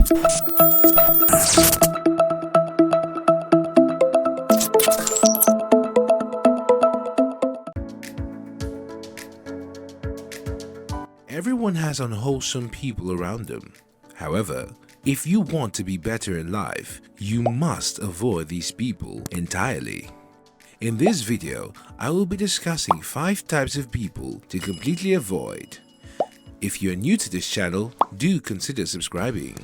Everyone has unwholesome people around them. However, if you want to be better in life, you must avoid these people entirely. In this video, I will be discussing 5 types of people to completely avoid. If you're new to this channel, do consider subscribing.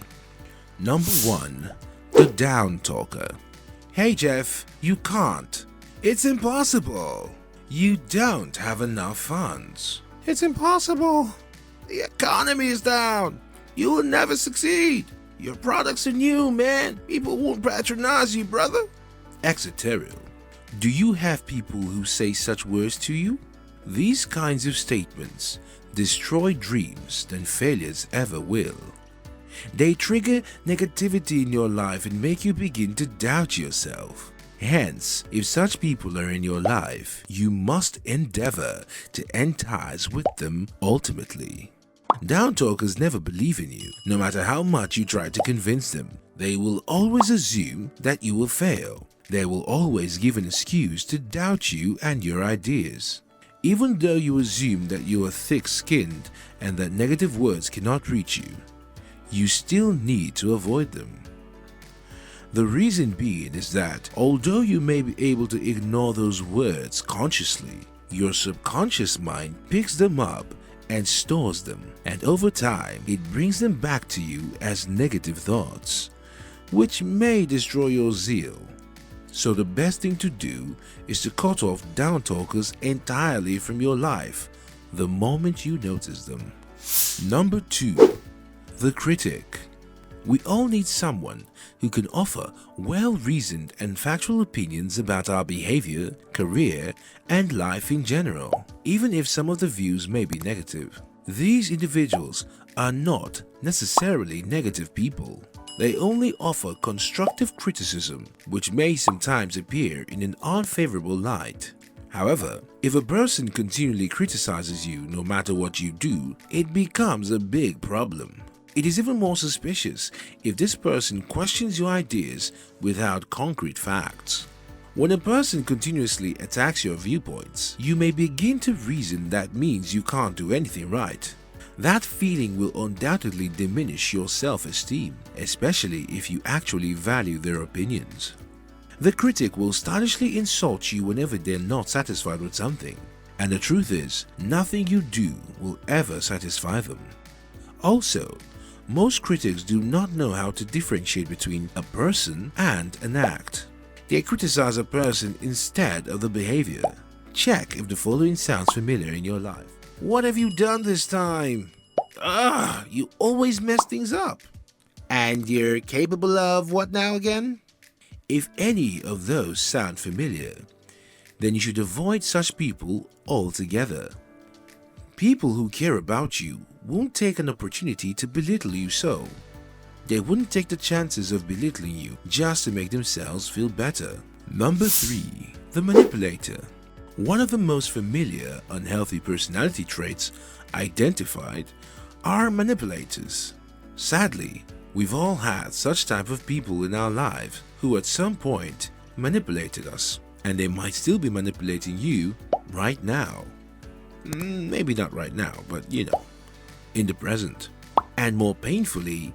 Number 1. The down talker. Hey Jeff, you can't. It's impossible. You don't have enough funds. It's impossible. The economy is down. You will never succeed. Your products are new, man. People won't patronize you, brother. Etc. Do you have people who say such words to you? These kinds of statements destroy dreams than failures ever will. They trigger negativity in your life and make you begin to doubt yourself. Hence, if such people are in your life, you must endeavor to end ties with them ultimately. Down talkers never believe in you, no matter how much you try to convince them. They will always assume that you will fail. They will always give an excuse to doubt you and your ideas. Even though you assume that you are thick-skinned and that negative words cannot reach you, you still need to avoid them. The reason being is that although you may be able to ignore those words consciously, your subconscious mind picks them up and stores them, and over time it brings them back to you as negative thoughts, which may destroy your zeal. So the best thing to do is to cut off down talkers entirely from your life the moment you notice them. Number 2. The critic. We all need someone who can offer well-reasoned and factual opinions about our behavior, career, and life in general, even if some of the views may be negative. These individuals are not necessarily negative people. They only offer constructive criticism, which may sometimes appear in an unfavorable light. However, if a person continually criticizes you no matter what you do, it becomes a big problem. It is even more suspicious if this person questions your ideas without concrete facts. When a person continuously attacks your viewpoints, you may begin to reason that means you can't do anything right. That feeling will undoubtedly diminish your self-esteem, especially if you actually value their opinions. The critic will stylishly insult you whenever they're not satisfied with something, and the truth is, nothing you do will ever satisfy them. Also, most critics do not know how to differentiate between a person and an act. They criticize a person instead of the behavior. Check if the following sounds familiar in your life. What have you done this time? You always mess things up. And you're capable of what now again? If any of those sound familiar, then you should avoid such people altogether. People who care about you won't take an opportunity to belittle you so. They wouldn't take the chances of belittling you just to make themselves feel better. Number 3. The manipulator. One of the most familiar unhealthy personality traits identified are manipulators. Sadly, we've all had such type of people in our lives who at some point manipulated us, and they might still be manipulating you right now. Maybe not right now, but you know, in the present. And more painfully,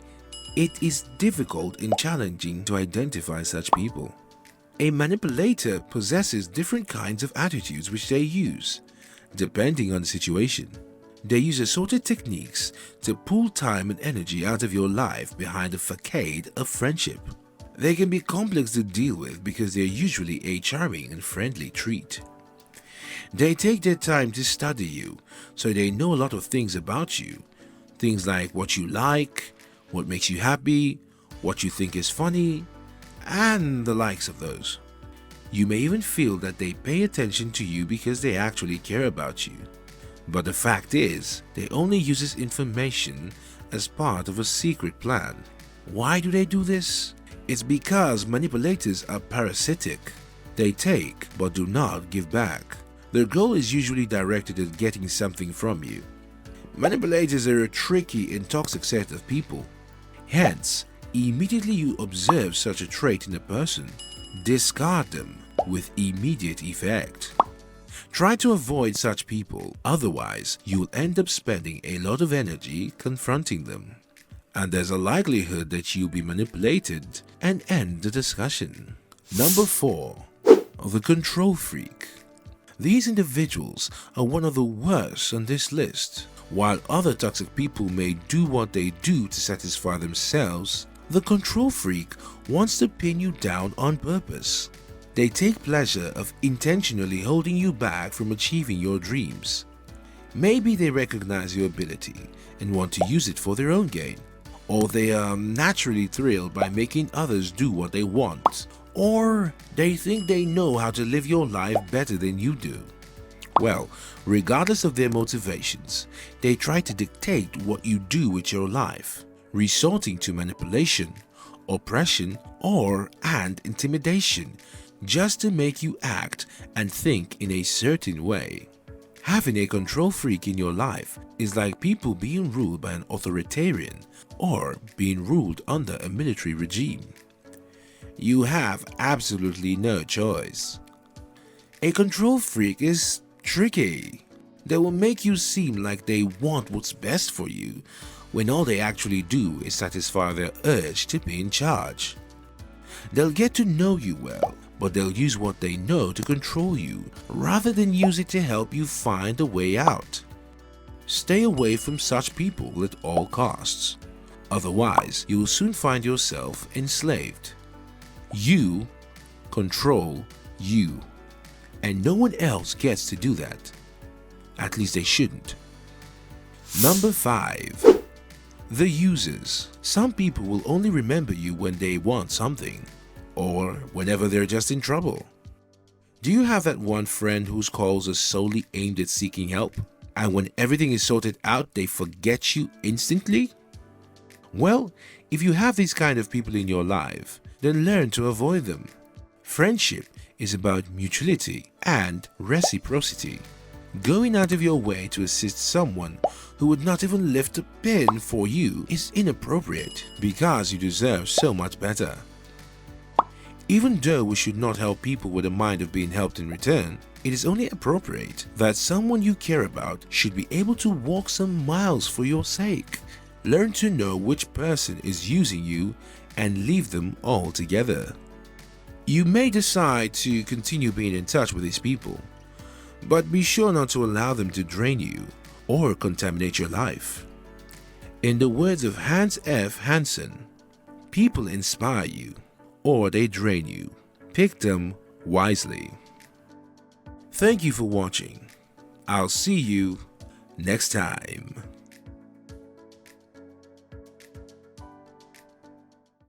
it is difficult and challenging to identify such people. A manipulator possesses different kinds of attitudes which they use, depending on the situation. They use assorted techniques to pull time and energy out of your life behind a facade of friendship. They can be complex to deal with because they're usually a charming and friendly treat. They take their time to study you, so they know a lot of things about you. Things like what you like, what makes you happy, what you think is funny, and the likes of those. You may even feel that they pay attention to you because they actually care about you. But the fact is, they only use this information as part of a secret plan. Why do they do this? It's because manipulators are parasitic. They take but do not give back. Their goal is usually directed at getting something from you. Manipulators are a tricky and toxic set of people. Hence, Immediately you observe such a trait in a person, discard them with immediate effect. Try to avoid such people, otherwise you will end up spending a lot of energy confronting them. And there's a likelihood that you'll be manipulated and end the discussion. Number 4. The control freak. These individuals are one of the worst on this list. While other toxic people may do what they do to satisfy themselves, the control freak wants to pin you down on purpose. They take pleasure of intentionally holding you back from achieving your dreams. Maybe they recognize your ability and want to use it for their own gain, or they are naturally thrilled by making others do what they want, or they think they know how to live your life better than you do. Well, regardless of their motivations, they try to dictate what you do with your life, resorting to manipulation, oppression, and intimidation just to make you act and think in a certain way. Having a control freak in your life is like people being ruled by an authoritarian or being ruled under a military regime. You have absolutely no choice. A control freak is tricky. They will make you seem like they want what's best for you, when all they actually do is satisfy their urge to be in charge. They'll get to know you well, but they'll use what they know to control you rather than use it to help you find a way out. Stay away from such people at all costs. Otherwise, you will soon find yourself enslaved. You control you, and no one else gets to do that. At least they shouldn't. Number 5. The users. Some people will only remember you when they want something, or whenever they're just in trouble. Do you have that one friend whose calls are solely aimed at seeking help, and when everything is sorted out they forget you instantly? Well, if you have these kind of people in your life, then learn to avoid them. Friendship is about mutuality and reciprocity. Going out of your way to assist someone who would not even lift a pin for you is inappropriate because you deserve so much better. Even though we should not help people with a mind of being helped in return, it is only appropriate that someone you care about should be able to walk some miles for your sake. Learn to know which person is using you and leave them altogether. You may decide to continue being in touch with these people, but be sure not to allow them to drain you or contaminate your life. In the words of Hans F. Hansen, people inspire you or they drain you. Pick them wisely. Thank you for watching. I'll see you next time.